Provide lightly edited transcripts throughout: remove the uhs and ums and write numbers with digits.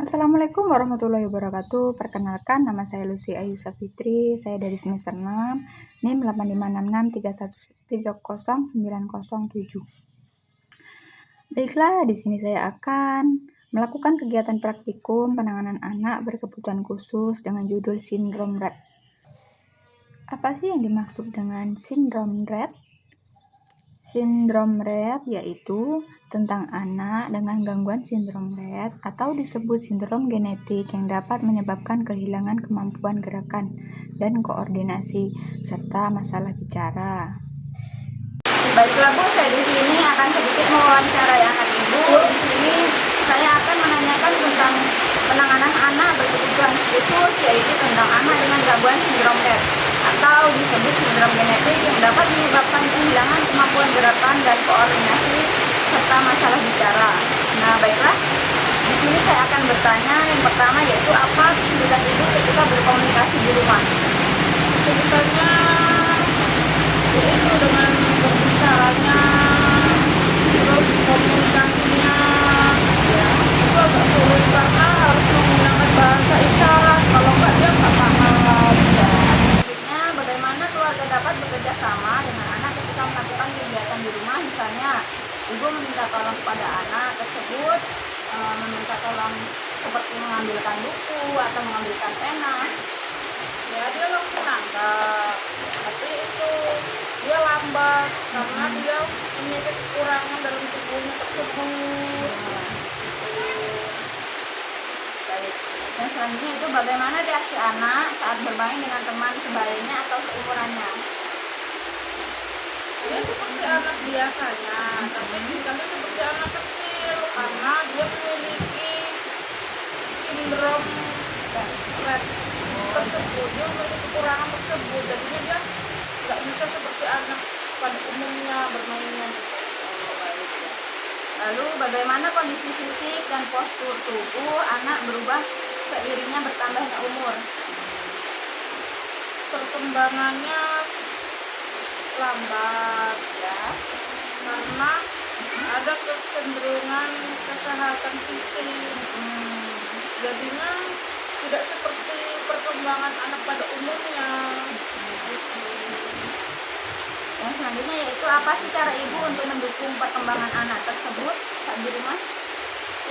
Assalamualaikum warahmatullahi wabarakatuh. Perkenalkan, nama saya Lucy Ayu Safitri. Saya dari semester 6, NIM 856631309007. Baiklah, di sini saya akan melakukan kegiatan praktikum penanganan anak berkebutuhan khusus dengan judul sindrom Rett. Apa sih yang dimaksud dengan sindrom Rett? Sindrom Rett yaitu tentang anak dengan gangguan sindrom Rett atau disebut sindrom genetik yang dapat menyebabkan kehilangan kemampuan gerakan dan koordinasi serta masalah bicara. Baiklah Bu, saya di sini akan sedikit mewawancarai anak Ibu. Di sini saya akan menanyakan tentang penanganan anak berkebutuhan khusus, yaitu tentang anak dengan gangguan sindrom Rett atau disebut sindrom genetik yang dapat menyebabkan kehilangan kemampuan gerakan dan koordinasi serta masalah bicara. Nah, baiklah. Di sini saya akan bertanya yang pertama, yaitu apa kesulitan Ibu ketika berkomunikasi di rumah? Kesulitannya itu dengan berbicaranya, terus komunikasinya, ya itu agak sulit karena harus menggunakan bahasa isyarat, kalau nggak dia nggak paham. Ya. Selanjutnya, bagaimana keluarga dapat bekerja sama dengan anak ketika melakukan kegiatan di rumah? Misalnya, Ibu meminta tolong kepada anak tersebut, meminta tolong seperti mengambilkan buku atau mengambilkan pena. Ya dia langsung nangkap, tapi itu dia lambat karena dia memiliki kekurangan dalam tubuhnya tersebut. Baik. Dan selanjutnya itu bagaimana reaksi anak saat bermain dengan teman sebayanya atau seumurannya? Dia seperti anak biasanya, tapi tingkahnya seperti anak kecil karena dia memiliki sindrom Rett tersebut. Dia memiliki kekurangan tersebut, jadinya dia nggak bisa seperti anak pada umumnya bermainnya. Lalu bagaimana kondisi fisik dan postur tubuh anak berubah seiringnya bertambahnya umur? Perkembangannya lambat Ya. karena ada kecenderungan kesehatan fisik, jadinya tidak seperti perkembangan anak pada umumnya. Yang selanjutnya yaitu apa sih cara Ibu untuk mendukung perkembangan anak tersebut saat di rumah?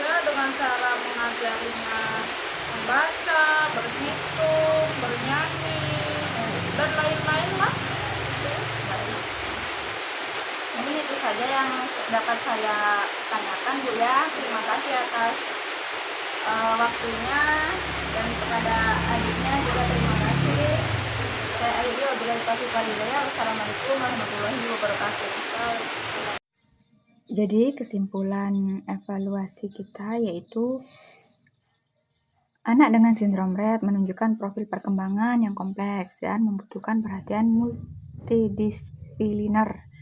Ya dengan cara mengajarinya membaca, berhitung, bernyanyi, dan lain-lain lah. Mungkin itu saja yang dapat saya tanyakan Bu ya. Terima kasih atas waktunya, dan kepada adiknya juga terima kasih. Saya akhiri wabillahi taufiq wal hidayah. Wassalamualaikum warahmatullahi wabarakatuh. Jadi kesimpulan evaluasi kita yaitu anak dengan sindrom Rett menunjukkan profil perkembangan yang kompleks dan membutuhkan perhatian multidisipliner.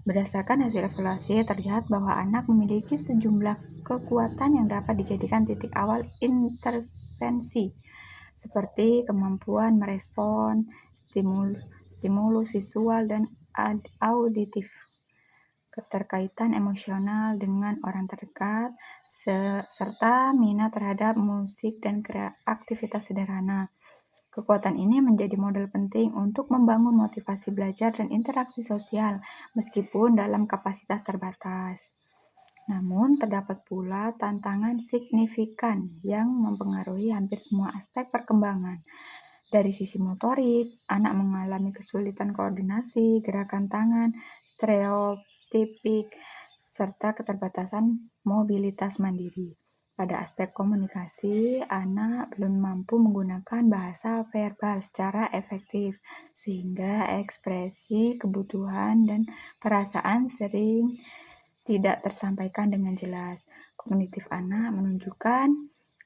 Berdasarkan hasil evaluasi, terlihat bahwa anak memiliki sejumlah kekuatan yang dapat dijadikan titik awal intervensi, seperti kemampuan merespon stimulus visual dan auditif, keterkaitan emosional dengan orang terdekat, serta minat terhadap musik dan aktivitas sederhana. Kekuatan ini menjadi modal penting untuk membangun motivasi belajar dan interaksi sosial, meskipun dalam kapasitas terbatas. Namun, terdapat pula tantangan signifikan yang mempengaruhi hampir semua aspek perkembangan. Dari sisi motorik, anak mengalami kesulitan koordinasi, gerakan tangan, stereotipik, serta keterbatasan mobilitas mandiri. Pada aspek komunikasi, anak belum mampu menggunakan bahasa verbal secara efektif, sehingga ekspresi kebutuhan dan perasaan sering tidak tersampaikan dengan jelas. Kognitif anak menunjukkan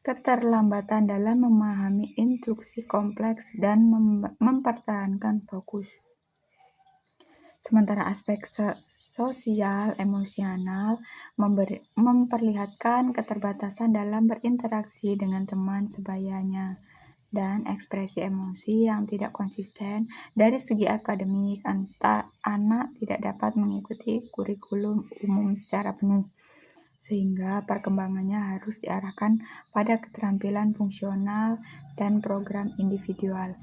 keterlambatan dalam memahami instruksi kompleks dan mempertahankan fokus. Sementara aspek sosial emosional memperlihatkan keterbatasan dalam berinteraksi dengan teman sebayanya dan ekspresi emosi yang tidak konsisten. Dari segi akademik, anak tidak dapat mengikuti kurikulum umum secara penuh. sehingga perkembangannya harus diarahkan pada keterampilan fungsional dan program individual.